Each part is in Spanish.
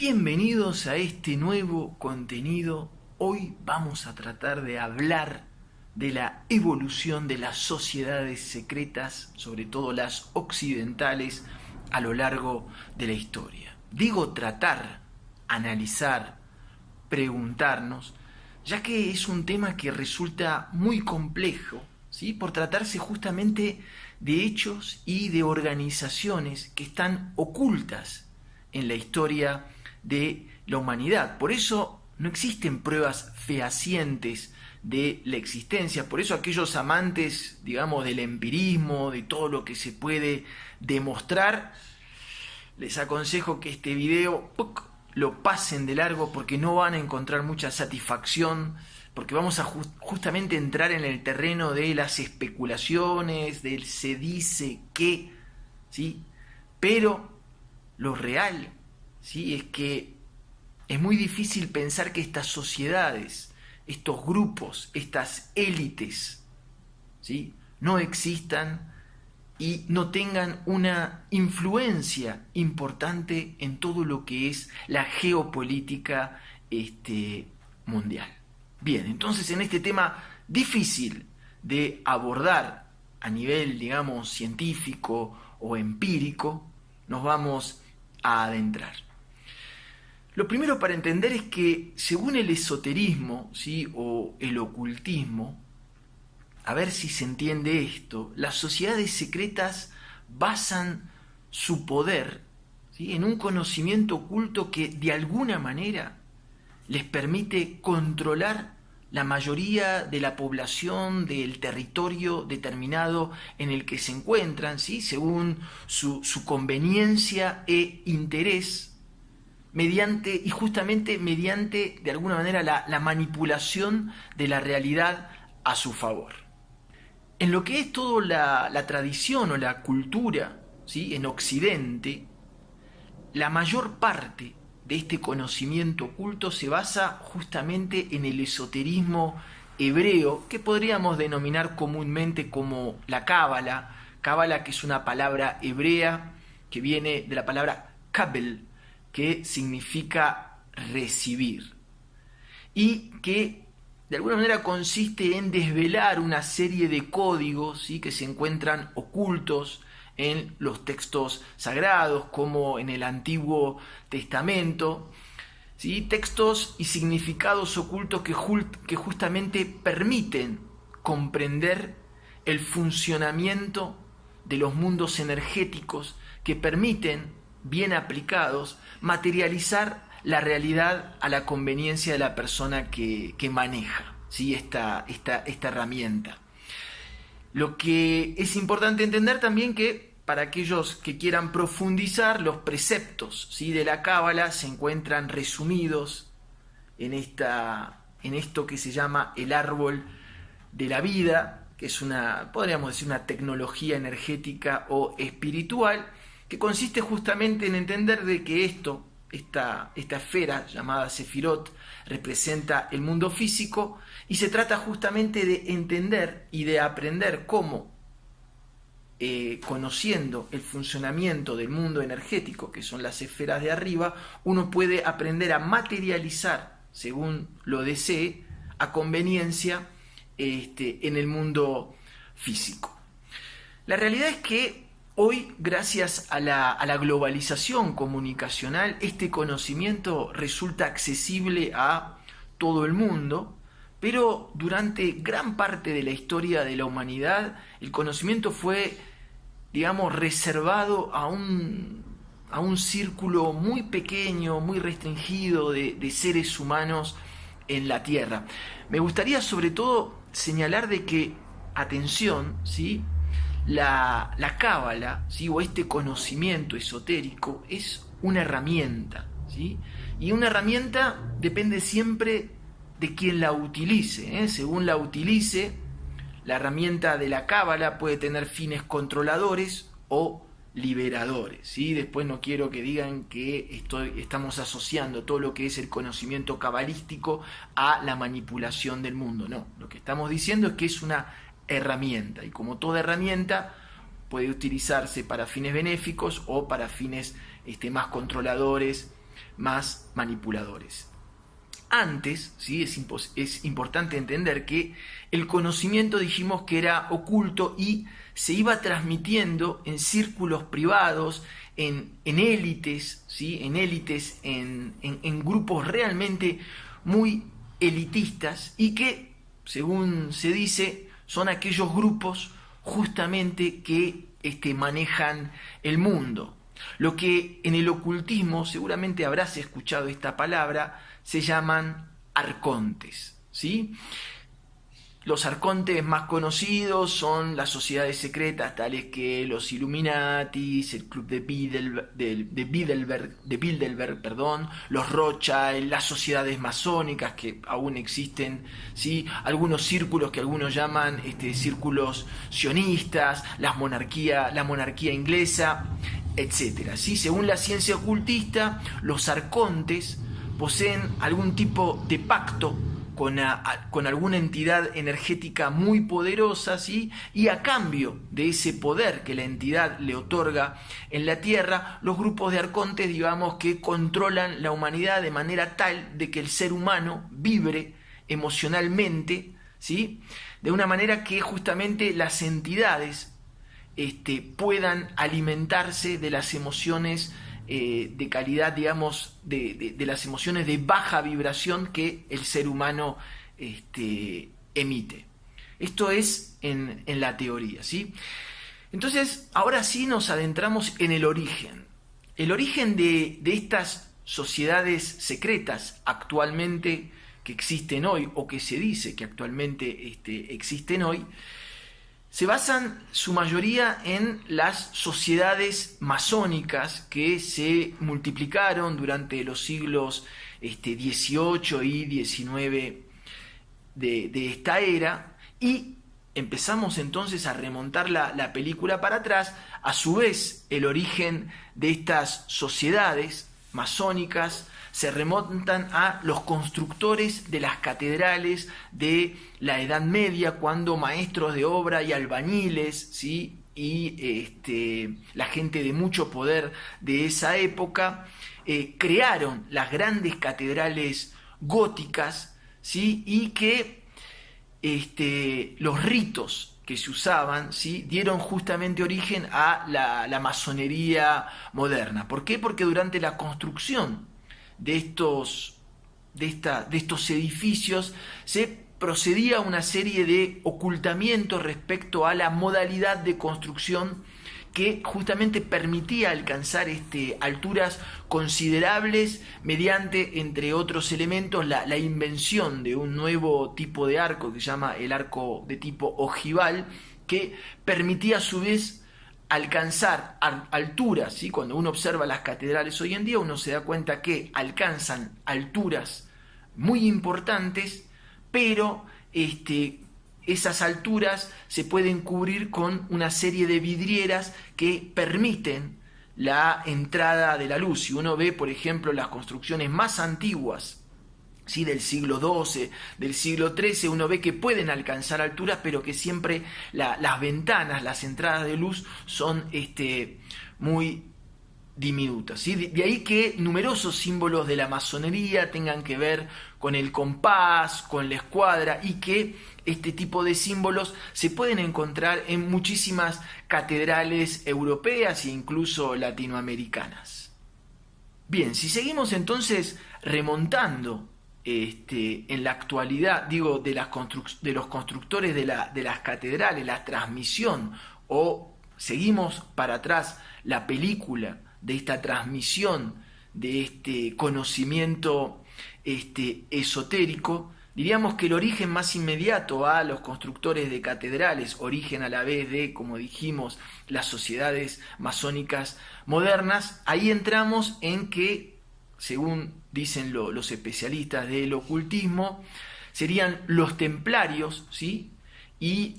Bienvenidos a este nuevo contenido. Hoy vamos a tratar de hablar de la evolución de las sociedades secretas, sobre todo las occidentales, a lo largo de la historia. Digo tratar, analizar, preguntarnos, ya que es un tema que resulta muy complejo, ¿sí? Por tratarse justamente de hechos y de organizaciones que están ocultas en la historia de la humanidad. Por eso no existen pruebas fehacientes de la existencia. Por eso aquellos amantes, digamos, del empirismo, de todo lo que se puede demostrar, les aconsejo que este video lo pasen de largo porque no van a encontrar mucha satisfacción, porque vamos a justamente entrar en el terreno de las especulaciones, del se dice que, ¿sí? Pero lo real, ¿sí?, es que es muy difícil pensar que estas sociedades, estos grupos, estas élites, ¿sí?, no existan y no tengan una influencia importante en todo lo que es la geopolítica mundial. Bien, entonces en este tema difícil de abordar a nivel, digamos, científico o empírico, nos vamos a adentrar. Lo primero para entender es que según el esoterismo, ¿sí?, o el ocultismo, a ver si se entiende esto, las sociedades secretas basan su poder, ¿sí?, en un conocimiento oculto que de alguna manera les permite controlar la mayoría de la población del territorio determinado en el que se encuentran, ¿sí?, según su conveniencia e interés, mediante, y justamente mediante, de alguna manera, la manipulación de la realidad a su favor. En lo que es toda la tradición o la cultura, ¿sí?, en Occidente, la mayor parte de este conocimiento oculto se basa justamente en el esoterismo hebreo, que podríamos denominar comúnmente como la cábala. Cábala, que es una palabra hebrea que viene de la palabra kabel, que significa recibir, y que de alguna manera consiste en desvelar una serie de códigos, ¿sí?, que se encuentran ocultos en los textos sagrados, como en el Antiguo Testamento, ¿sí?, textos y significados ocultos que justamente permiten comprender el funcionamiento de los mundos energéticos, que permiten, bien aplicados, materializar la realidad a la conveniencia de la persona que maneja, ¿sí?, esta herramienta. Lo que es importante entender también que para aquellos que quieran profundizar, los preceptos, ¿sí?, de la cábala se encuentran resumidos en esto que se llama el árbol de la vida, que es podríamos decir, una tecnología energética o espiritual, que consiste justamente en entender de que esta esfera llamada Sefirot representa el mundo físico, y se trata justamente de entender y de aprender cómo, conociendo el funcionamiento del mundo energético, que son las esferas de arriba, uno puede aprender a materializar, según lo desee, a conveniencia, en el mundo físico. La realidad es que hoy, gracias a la globalización comunicacional, este conocimiento resulta accesible a todo el mundo, pero durante gran parte de la historia de la humanidad, el conocimiento fue, digamos, reservado a un círculo muy pequeño, muy restringido de seres humanos en la Tierra. Me gustaría sobre todo señalar de que, atención, ¿sí?, la cábala, ¿sí?, o este conocimiento esotérico es una herramienta, ¿sí?, y una herramienta depende siempre de quien la utilice, ¿eh? Según la utilice, la herramienta de la cábala puede tener fines controladores o liberadores, ¿sí? Después no quiero que digan que estamos asociando todo lo que es el conocimiento cabalístico a la manipulación del mundo. No, lo que estamos diciendo es que es una herramienta, y como toda herramienta puede utilizarse para fines benéficos o para fines más controladores más manipuladores. Antes, ¿sí? Es importante entender que el conocimiento dijimos que era oculto y se iba transmitiendo en círculos privados, en élites, ¿sí? En grupos realmente muy elitistas y que, según se dice, son aquellos grupos justamente que manejan el mundo. Lo que en el ocultismo, seguramente habrás escuchado esta palabra, se llaman arcontes, ¿sí? Los arcontes más conocidos son las sociedades secretas tales que los Illuminatis, el Club de Bilderberg, perdón, los Rothschild, las sociedades masónicas que aún existen, ¿sí? Algunos círculos que algunos llaman círculos sionistas, la monarquía inglesa, etcétera, ¿sí? Según la ciencia ocultista, los arcontes poseen algún tipo de pacto con alguna entidad energética muy poderosa, ¿sí? Y a cambio de ese poder que la entidad le otorga en la Tierra, los grupos de arcontes, digamos, que controlan la humanidad de manera tal de que el ser humano vibre emocionalmente, ¿sí? De una manera que justamente las entidades puedan alimentarse de las emociones de calidad, digamos, de las emociones de baja vibración que el ser humano emite. Esto es en la teoría, ¿sí? Entonces, ahora sí nos adentramos en el origen. El origen de estas sociedades secretas actualmente que existen hoy, o que se dice que actualmente existen hoy, se basan su mayoría en las sociedades masónicas que se multiplicaron durante los siglos XVIII y XIX de esta era, y empezamos entonces a remontar la película para atrás. A su vez, el origen de estas sociedades masónicas se remontan a los constructores de las catedrales de la Edad Media, cuando maestros de obra y albañiles, ¿sí? Y la gente de mucho poder de esa época crearon las grandes catedrales góticas, ¿sí? Y que los ritos que se usaban, ¿sí? Dieron justamente origen a la masonería moderna. ¿Por qué? Porque durante la construcción de estos edificios se procedía a una serie de ocultamientos respecto a la modalidad de construcción que justamente permitía alcanzar alturas considerables mediante, entre otros elementos, la invención de un nuevo tipo de arco que se llama el arco de tipo ojival, que permitía a su vez alcanzar alturas, ¿sí? Cuando uno observa las catedrales hoy en día, uno se da cuenta que alcanzan alturas muy importantes, pero esas alturas se pueden cubrir con una serie de vidrieras que permiten la entrada de la luz. Si uno ve, por ejemplo, las construcciones más antiguas, ¿sí? Del siglo XII, del siglo XIII, uno ve que pueden alcanzar alturas, pero que siempre las ventanas, las entradas de luz son muy diminutas, ¿sí? De ahí que numerosos símbolos de la masonería tengan que ver con el compás, con la escuadra, y que este tipo de símbolos se pueden encontrar en muchísimas catedrales europeas e incluso latinoamericanas. Bien, si seguimos entonces remontando en la actualidad, digo, de los constructores de las catedrales, la transmisión, o seguimos para atrás la película de esta transmisión de este conocimiento esotérico, diríamos que el origen más inmediato a los constructores de catedrales, origen a la vez de, como dijimos, las sociedades masónicas modernas, ahí entramos en que, según dicen los especialistas del ocultismo, serían los templarios, ¿sí? Y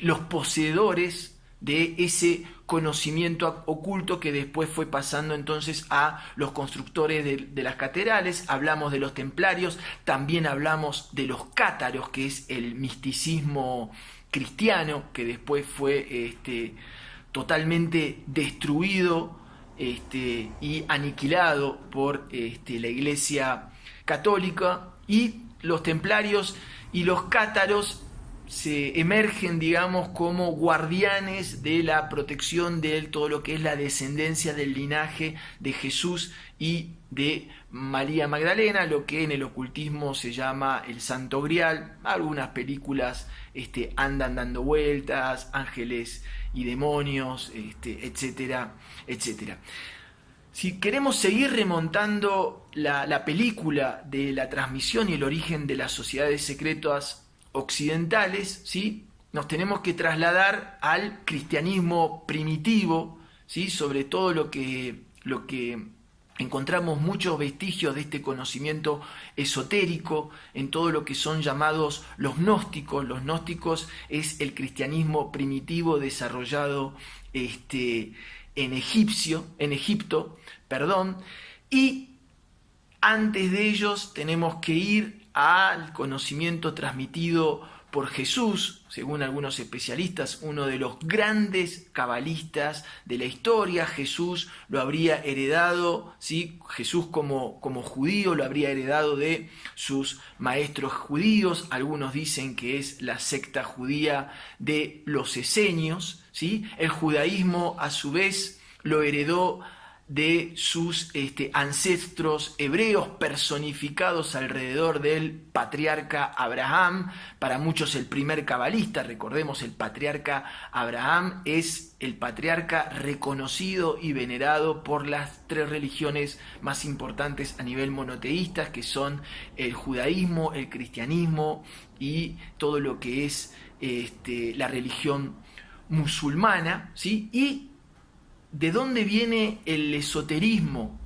los poseedores de ese conocimiento oculto que después fue pasando entonces a los constructores de las catedrales. Hablamos de los templarios, también hablamos de los cátaros, que es el misticismo cristiano, que después fue totalmente destruido y aniquilado por la Iglesia Católica, y los templarios y los cátaros se emergen, digamos, como guardianes de la protección de todo lo que es la descendencia del linaje de Jesús y de María Magdalena, lo que en el ocultismo se llama el Santo Grial. Algunas películas andan dando vueltas, ángeles y demonios, etcétera, etcétera. Si queremos seguir remontando la película de la transmisión y el origen de las sociedades secretas occidentales, ¿sí?, nos tenemos que trasladar al cristianismo primitivo, ¿sí?, sobre todo lo que encontramos muchos vestigios de este conocimiento esotérico en todo lo que son llamados los gnósticos. Los gnósticos es el cristianismo primitivo desarrollado en Egipto, y antes de ellos tenemos que ir al conocimiento transmitido por Jesús, según algunos especialistas, uno de los grandes cabalistas de la historia. Jesús lo habría heredado, ¿sí? Jesús como judío lo habría heredado de sus maestros judíos. Algunos dicen que es la secta judía de los esenios, ¿sí? El judaísmo, a su vez, lo heredó de sus ancestros hebreos personificados alrededor del patriarca Abraham, para muchos el primer cabalista. Recordemos, el patriarca Abraham es el patriarca reconocido y venerado por las tres religiones más importantes a nivel monoteísta, que son el judaísmo, el cristianismo y todo lo que es la religión musulmana, ¿sí? Y ¿de dónde viene el esoterismo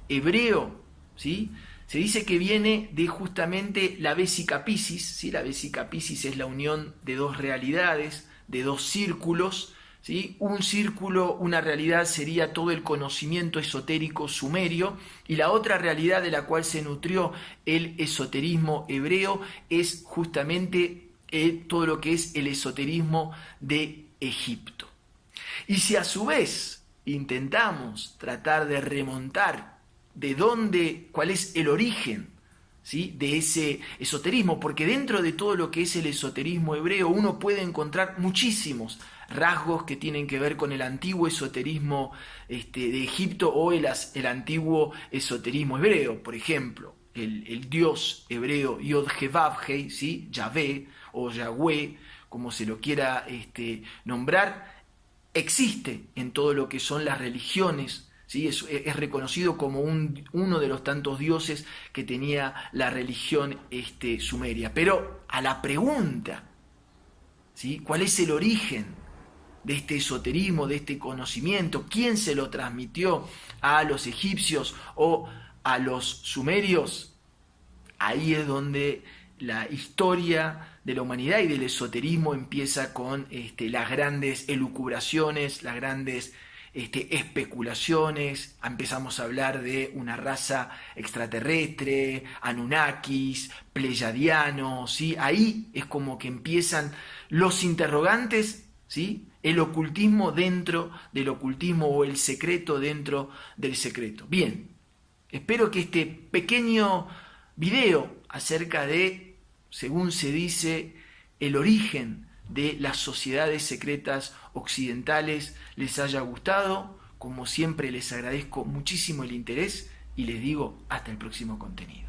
hebreo? ¿Sí? Se dice que viene de justamente la Vesica Piscis, ¿sí? La Vesica Piscis es la unión de dos realidades, de dos círculos, ¿sí? Un círculo, una realidad, sería todo el conocimiento esotérico sumerio, y la otra realidad de la cual se nutrió el esoterismo hebreo es justamente todo lo que es el esoterismo de Egipto. Y si a su vez intentamos tratar de remontar cuál es el origen, ¿sí?, de ese esoterismo, porque dentro de todo lo que es el esoterismo hebreo uno puede encontrar muchísimos rasgos que tienen que ver con el antiguo esoterismo de Egipto o el antiguo esoterismo hebreo. Por ejemplo, el dios hebreo Yod-Heh-Vav-Heh, ¿sí?, Yahvé o Yahweh, como se lo quiera nombrar, existe en todo lo que son las religiones, ¿sí? Es reconocido como uno de los tantos dioses que tenía la religión sumeria. Pero a la pregunta, ¿sí?, ¿cuál es el origen de este esoterismo, de este conocimiento? ¿Quién se lo transmitió a los egipcios o a los sumerios? Ahí es donde la historia de la humanidad y del esoterismo empieza con las grandes elucubraciones, las grandes especulaciones. Empezamos a hablar de una raza extraterrestre, Anunnakis, pleyadianos, ¿sí? Ahí es como que empiezan los interrogantes, ¿sí?, el ocultismo dentro del ocultismo, o el secreto dentro del secreto. Bien, espero que este pequeño video acerca de, según se dice, el origen de las sociedades secretas occidentales les haya gustado. Como siempre, les agradezco muchísimo el interés y les digo hasta el próximo contenido.